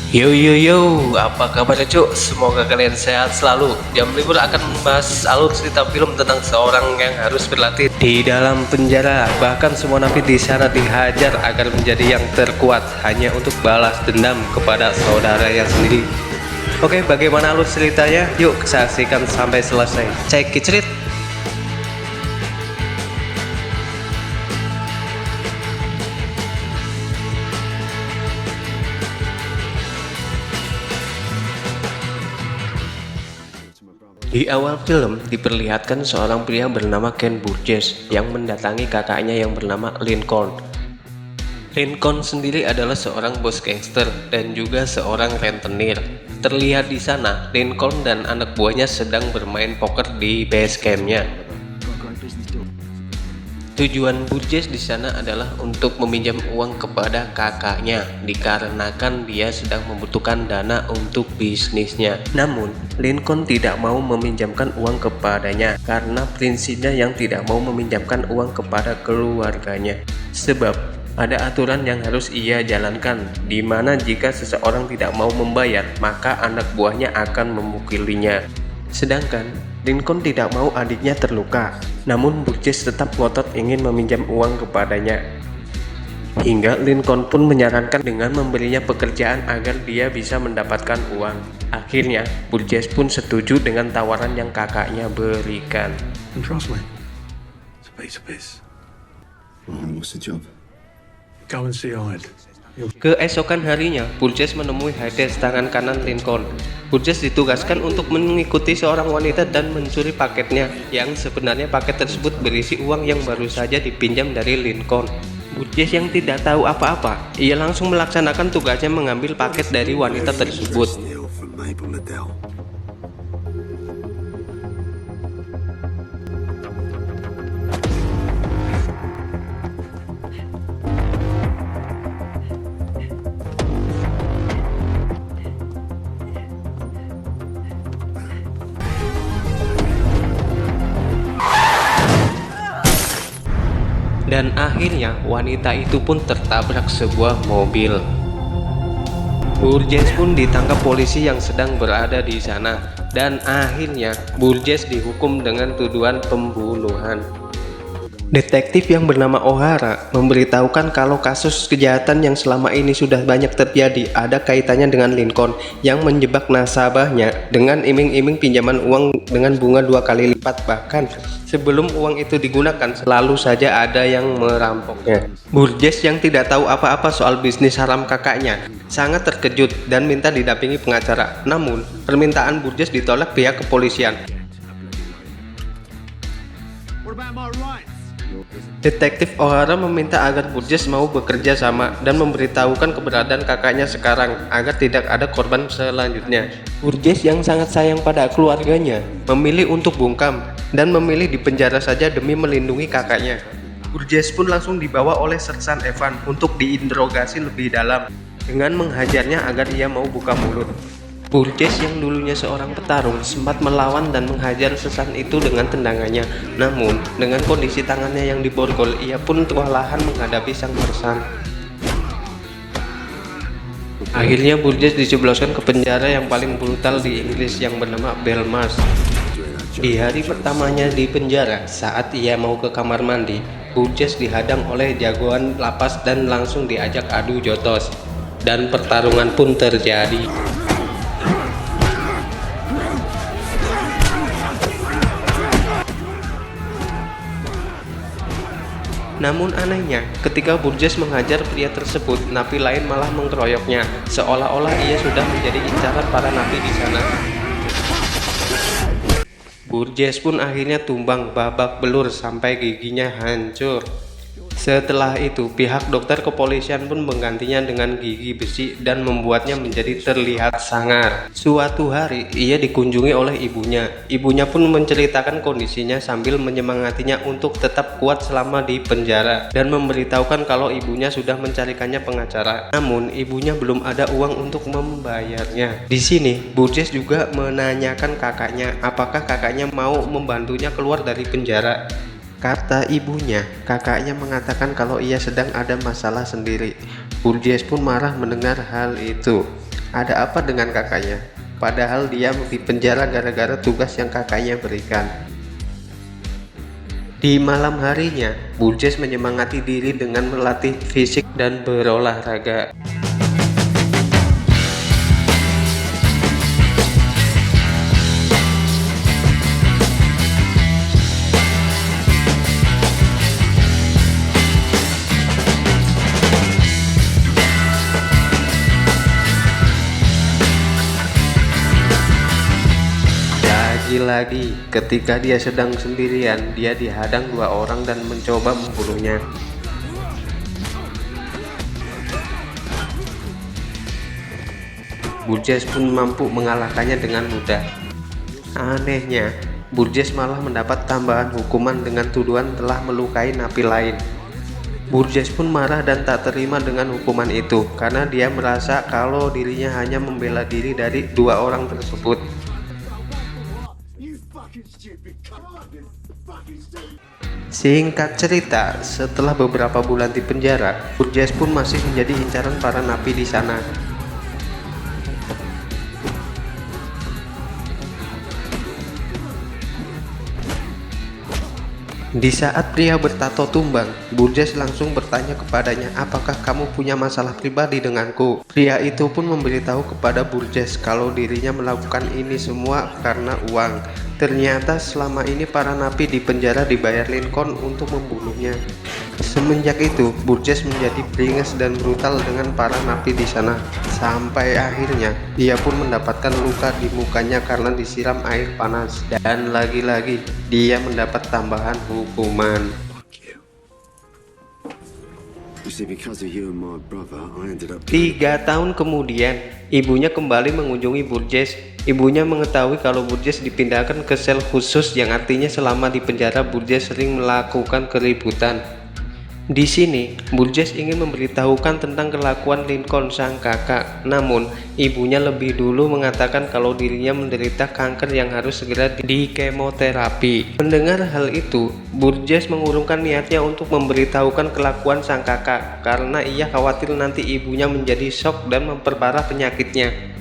Yo yo yo, apa kabar cuk? Semoga kalian sehat selalu. Jam libur akan membahas alur cerita film tentang seorang yang harus berlatih di dalam penjara. Bahkan semua napi di sana dihajar agar menjadi yang terkuat hanya untuk balas dendam kepada saudaranya sendiri. Oke, bagaimana alur ceritanya? Yuk saksikan sampai selesai. Check it out. Di awal film diperlihatkan seorang pria bernama Ken Burgess yang mendatangi kakaknya yang bernama Lincoln. Lincoln sendiri adalah seorang bos gangster dan juga seorang rentenir. Terlihat di sana, Lincoln dan anak buahnya sedang bermain poker di base campnya. Tujuan Burgess di sana adalah untuk meminjam uang kepada kakaknya dikarenakan dia sedang membutuhkan dana untuk bisnisnya. Namun, Lincoln tidak mau meminjamkan uang kepadanya karena prinsipnya yang tidak mau meminjamkan uang kepada keluarganya. Sebab ada aturan yang harus ia jalankan, di mana jika seseorang tidak mau membayar, maka anak buahnya akan memukulinya. Sedangkan Lincoln tidak mau adiknya terluka, namun Burgess tetap ngotot ingin meminjam uang kepadanya. Hingga Lincoln pun menyarankan dengan memberinya pekerjaan agar dia bisa mendapatkan uang. Akhirnya, Burgess pun setuju dengan tawaran yang kakaknya berikan. And trust me, it's a piece. Well, what's the job? Go and see Hyde. Keesokan harinya, Burgess menemui Hades tangan kanan Lincoln. Burgess ditugaskan untuk mengikuti seorang wanita dan mencuri paketnya, yang sebenarnya paket tersebut berisi uang yang baru saja dipinjam dari Lincoln. Burgess yang tidak tahu apa-apa, ia langsung melaksanakan tugasnya mengambil paket dari wanita tersebut. Steal from Mabel Liddell. Dan akhirnya wanita itu pun tertabrak sebuah mobil. Burgess pun ditangkap polisi yang sedang berada di sana, dan akhirnya Burgess dihukum dengan tuduhan pembunuhan. Detektif yang bernama O'Hara memberitahukan kalau kasus kejahatan yang selama ini sudah banyak terjadi ada kaitannya dengan Lincoln yang menjebak nasabahnya dengan iming-iming pinjaman uang dengan bunga 2 kali lipat, bahkan sebelum uang itu digunakan selalu saja ada yang merampoknya. Burgess yang tidak tahu apa-apa soal bisnis haram kakaknya sangat terkejut dan minta didampingi pengacara. Namun permintaan Burgess ditolak pihak kepolisian. What about my rights? Detektif O'Hara meminta agar Burgess mau bekerja sama dan memberitahukan keberadaan kakaknya sekarang agar tidak ada korban selanjutnya. Burgess yang sangat sayang pada keluarganya memilih untuk bungkam dan memilih dipenjara saja demi melindungi kakaknya. Burgess pun langsung dibawa oleh Sersan Evan untuk diinterogasi lebih dalam dengan menghajarnya agar ia mau buka mulut. Burgess yang dulunya seorang petarung sempat melawan dan menghajar Sersan itu dengan tendangannya. Namun, dengan kondisi tangannya yang diborgol, ia pun kewalahan menghadapi sang Sersan. Akhirnya Burgess dijebloskan ke penjara yang paling brutal di Inggris yang bernama Belmarsh. Di hari pertamanya di penjara, saat ia mau ke kamar mandi, Burgess dihadang oleh jagoan lapas dan langsung diajak adu jotos. Dan pertarungan pun terjadi. Namun anehnya, ketika Burgess menghajar pria tersebut, napi lain malah mengeroyoknya, seolah-olah ia sudah menjadi incaran para napi di sana. Burgess pun akhirnya tumbang babak belur sampai giginya hancur. Setelah itu, pihak dokter kepolisian pun menggantinya dengan gigi besi dan membuatnya menjadi terlihat sangar. Suatu hari, ia dikunjungi oleh ibunya. Ibunya pun menceritakan kondisinya sambil menyemangatinya untuk tetap kuat selama di penjara dan memberitahukan kalau ibunya sudah mencarikannya pengacara. Namun, ibunya belum ada uang untuk membayarnya. Di sini, Burgess juga menanyakan kakaknya apakah kakaknya mau membantunya keluar dari penjara. Kata ibunya, kakaknya mengatakan kalau ia sedang ada masalah sendiri. Burgess pun marah mendengar hal itu. Ada apa dengan kakaknya? Padahal dia di penjara gara-gara tugas yang kakaknya berikan. Di malam harinya, Burgess menyemangati diri dengan melatih fisik dan berolahraga. Lagi-lagi, ketika dia sedang sendirian, dia dihadang 2 orang dan mencoba membunuhnya. Burgess pun mampu mengalahkannya dengan mudah. Anehnya, Burgess malah mendapat tambahan hukuman dengan tuduhan telah melukai napi lain. Burgess pun marah dan tak terima dengan hukuman itu karena dia merasa kalau dirinya hanya membela diri dari 2 orang tersebut. Singkat cerita, setelah beberapa bulan di penjara, Burgess pun masih menjadi incaran para napi di sana. Di saat pria bertato tumbang, Burgess langsung bertanya kepadanya, "Apakah kamu punya masalah pribadi denganku?" Pria itu pun memberitahu kepada Burgess kalau dirinya melakukan ini semua karena uang. Ternyata selama ini para napi di penjara dibayar Lincoln untuk membunuhnya. Semenjak itu, Burgess menjadi beringas dan brutal dengan para napi di sana. Sampai akhirnya, dia pun mendapatkan luka di mukanya karena disiram air panas. Dan lagi-lagi, dia mendapat tambahan hukuman. You see, because of you and my brother, I ended up... 3 tahun kemudian, ibunya kembali mengunjungi Burgess. Ibunya mengetahui kalau Burgess dipindahkan ke sel khusus, yang artinya selama di penjara Burgess sering melakukan keributan. Di sini, Burgess ingin memberitahukan tentang kelakuan Lincoln sang kakak. Namun, ibunya lebih dulu mengatakan kalau dirinya menderita kanker yang harus segera dikemoterapi. Mendengar hal itu, Burgess mengurungkan niatnya untuk memberitahukan kelakuan sang kakak karena ia khawatir nanti ibunya menjadi shock dan memperparah penyakitnya.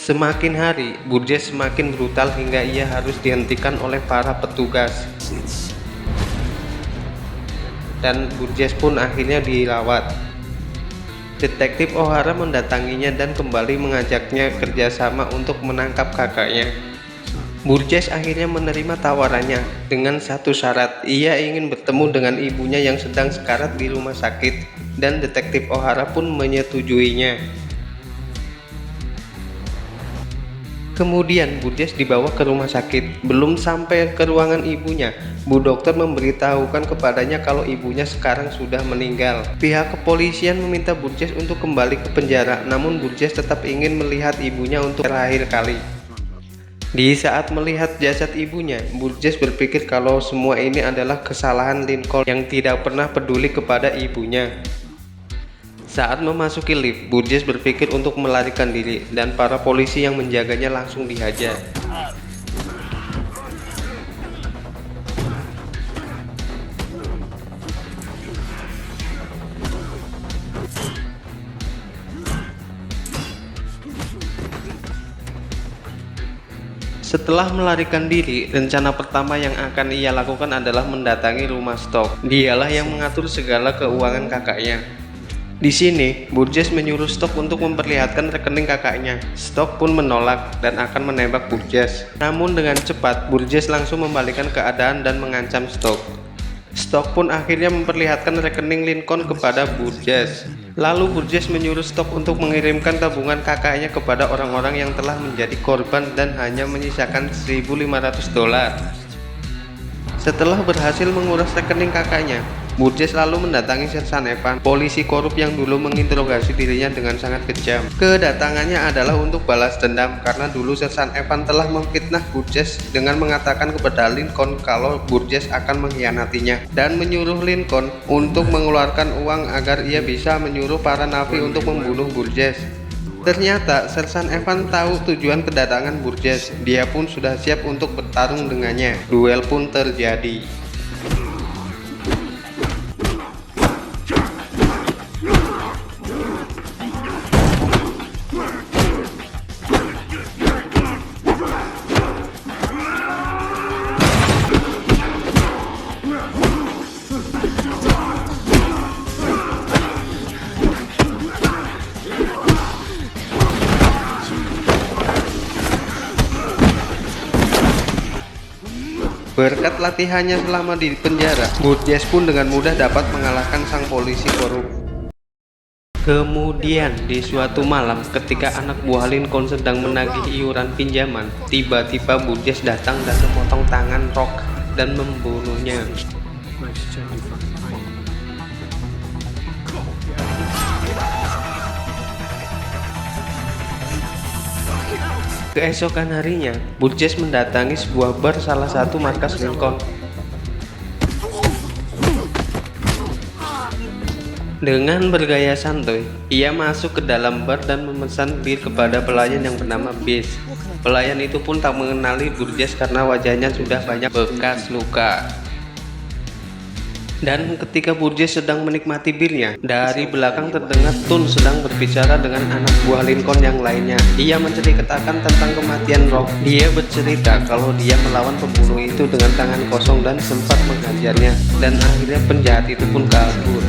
Semakin hari, Burgess semakin brutal hingga ia harus dihentikan oleh para petugas. Dan Burgess pun akhirnya dirawat. Detektif O'Hara mendatanginya dan kembali mengajaknya kerjasama untuk menangkap kakaknya. Burgess akhirnya menerima tawarannya dengan satu syarat. Ia ingin bertemu dengan ibunya yang sedang sekarat di rumah sakit, dan Detektif O'Hara pun menyetujuinya. Kemudian Burgess dibawa ke rumah sakit. Belum sampai ke ruangan ibunya, Bu Dokter memberitahukan kepadanya kalau ibunya sekarang sudah meninggal. Pihak kepolisian meminta Burgess untuk kembali ke penjara, namun Burgess tetap ingin melihat ibunya untuk terakhir kali. Di saat melihat jasad ibunya, Burgess berpikir kalau semua ini adalah kesalahan Lincoln yang tidak pernah peduli kepada ibunya. Saat memasuki lift, Burgess berpikir untuk melarikan diri dan para polisi yang menjaganya langsung dihajar. Setelah melarikan diri, rencana pertama yang akan ia lakukan adalah mendatangi rumah Stock. Dialah yang mengatur segala keuangan kakaknya. Di sini, Burgess menyuruh Stock untuk memperlihatkan rekening kakaknya. Stock pun menolak dan akan menembak Burgess. Namun dengan cepat, Burgess langsung membalikkan keadaan dan mengancam Stock. Stock pun akhirnya memperlihatkan rekening Lincoln kepada Burgess. Lalu Burgess menyuruh Stock untuk mengirimkan tabungan kakaknya kepada orang-orang yang telah menjadi korban dan hanya menyisakan $1.500. Setelah berhasil menguras rekening kakaknya, Burgess lalu mendatangi Sersan Evan, polisi korup yang dulu menginterogasi dirinya dengan sangat kejam. Kedatangannya adalah untuk balas dendam karena dulu Sersan Evan telah memfitnah Burgess dengan mengatakan kepada Lincoln kalau Burgess akan mengkhianatinya dan menyuruh Lincoln untuk mengeluarkan uang agar ia bisa menyuruh para napi untuk membunuh Burgess. Ternyata Sersan Evan tahu tujuan kedatangan Burgess. Dia pun sudah siap untuk bertarung dengannya. Duel pun terjadi. Berkat latihannya selama di penjara, Burgess pun dengan mudah dapat mengalahkan sang polisi korup. Kemudian di suatu malam ketika anak buah Lincoln sedang menagih iuran pinjaman, tiba-tiba Burgess datang dan memotong tangan Rock dan membunuhnya. Keesokan harinya, Burgess mendatangi sebuah bar salah satu markas Lincoln. Dengan bergaya santuy, ia masuk ke dalam bar dan memesan bir kepada pelayan yang bernama Biss. Pelayan itu pun tak mengenali Burgess karena wajahnya sudah banyak bekas luka. Dan ketika Burgess sedang menikmati birnya, dari belakang terdengar Tun sedang berbicara dengan anak buah Lincoln yang lainnya. Ia menceritakan tentang kematian Rock. Dia bercerita kalau dia melawan pembunuh itu dengan tangan kosong dan sempat menghajarnya. Dan akhirnya penjahat itu pun kabur.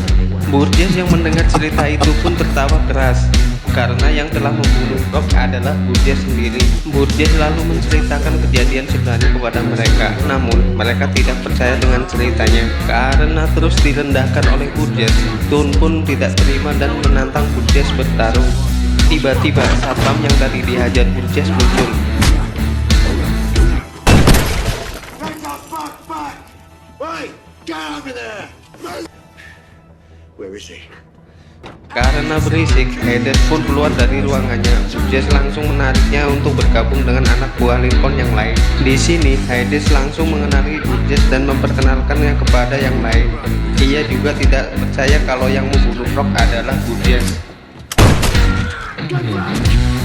Burgess yang mendengar cerita itu pun tertawa keras, karena yang telah membunuh Rock adalah Burgess sendiri. Burgess lalu menceritakan kejadian sebenarnya kepada mereka, namun mereka tidak percaya dengan ceritanya. Karena terus direndahkan oleh Burgess, Tun pun tidak terima dan menantang Burgess bertarung. Tiba-tiba satpam yang tadi dihajar Burgess muncul. Hey, get over there! Where is he? Karena berisik, Hades pun keluar dari ruangannya. Burgess langsung menariknya untuk bergabung dengan anak buah Lincoln yang lain. Di sini, Hades langsung mengenali Burgess dan memperkenalkannya kepada yang lain. Ia juga tidak percaya kalau yang membunuh Rock adalah Burgess.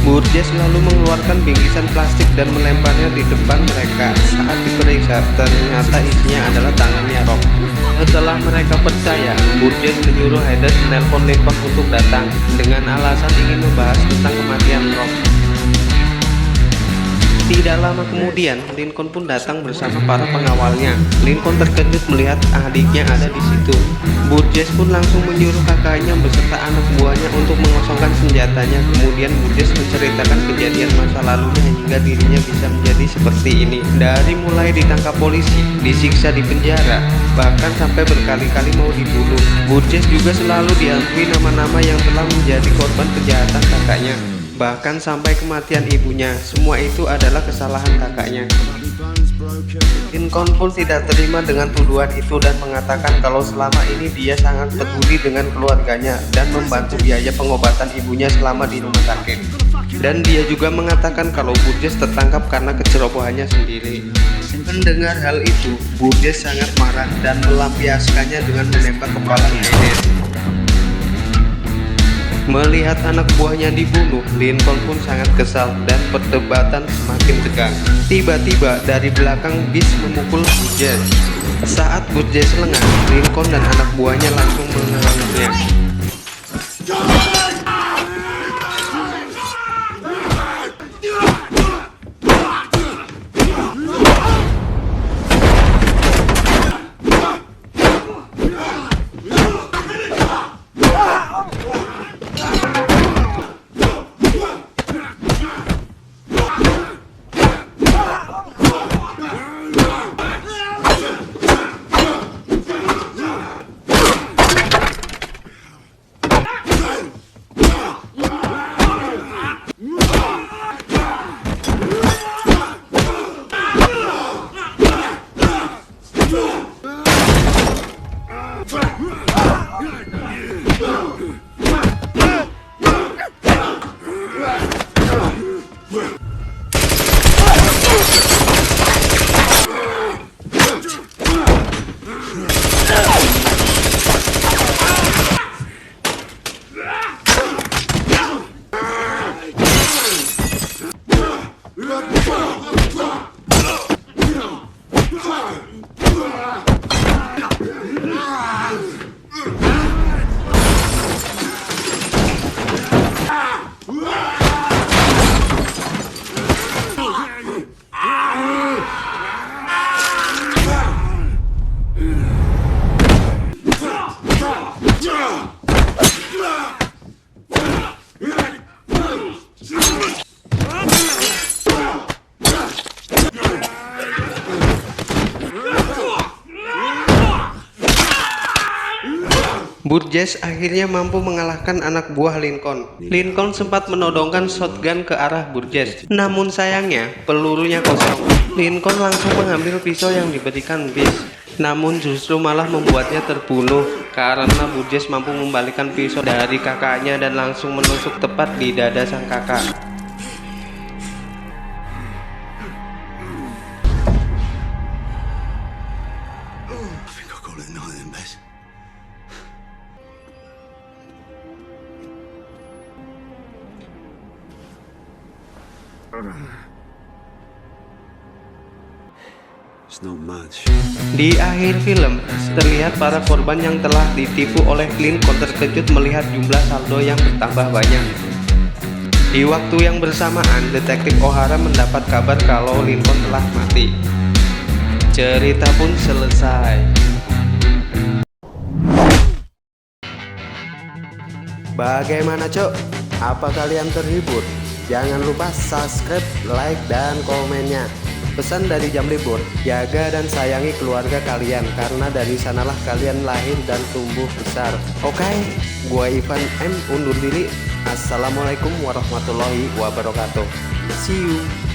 Burgess lalu mengeluarkan bingkisan plastik dan melemparnya di depan mereka. Saat diperiksa, ternyata isinya adalah tangannya Rock. Setelah mereka percaya, Burgess menyuruh Hades menelpon Lincoln untuk datang dengan alasan ingin membahas tentang kematian Rock. Tidak lama kemudian, Lincoln pun datang bersama para pengawalnya. Lincoln terkejut melihat adiknya ada di situ. Burgess pun langsung menyuruh kakaknya beserta anak buahnya untuk mengosongkan senjatanya. Kemudian Burgess menceritakan kejadian masa lalunya hingga dirinya bisa menjadi seperti ini. Dari mulai ditangkap polisi, disiksa di penjara, bahkan sampai berkali-kali mau dibunuh. Burgess juga selalu diakui nama-nama yang telah menjadi korban kejahatan kakaknya. Bahkan sampai kematian ibunya, semua itu adalah kesalahan kakaknya. Lincoln pun tidak terima dengan tuduhan itu dan mengatakan kalau selama ini dia sangat peduli dengan keluarganya dan membantu biaya pengobatan ibunya selama di rumah sakit. Dan dia juga mengatakan kalau Burgess tertangkap karena kecerobohannya sendiri. Mendengar hal itu, Burgess sangat marah dan melampiaskannya dengan menembak kepala Hades. Melihat anak buahnya dibunuh, Lincoln pun sangat kesal dan perdebatan semakin tegang. Tiba-tiba dari belakang Biss memukul Burgess. Saat Burgess lengah, Lincoln dan anak buahnya langsung mengejarnya. Burgess akhirnya mampu mengalahkan anak buah Lincoln. Lincoln sempat menodongkan shotgun ke arah Burgess, namun sayangnya pelurunya kosong. Lincoln langsung mengambil pisau yang diberikan Biss, namun justru malah membuatnya terbunuh karena Burgess mampu membalikkan pisau dari kakaknya dan langsung menusuk tepat di dada sang kakak. I think I'll call it a night then, Bess. It's not much. Di akhir film, terlihat para korban yang telah ditipu oleh Lincoln terkejut melihat jumlah saldo yang bertambah banyak. Di waktu yang bersamaan, Detektif O'Hara mendapat kabar kalau Lincoln telah mati. Cerita pun selesai. Bagaimana, Cok? Apa kalian terhibur? Jangan lupa subscribe, like, dan komennya. Pesan dari Jam Libur, jaga dan sayangi keluarga kalian karena dari sanalah kalian lahir dan tumbuh besar. Oke, gua Ivan M undur diri. Assalamualaikum warahmatullahi wabarakatuh. See you.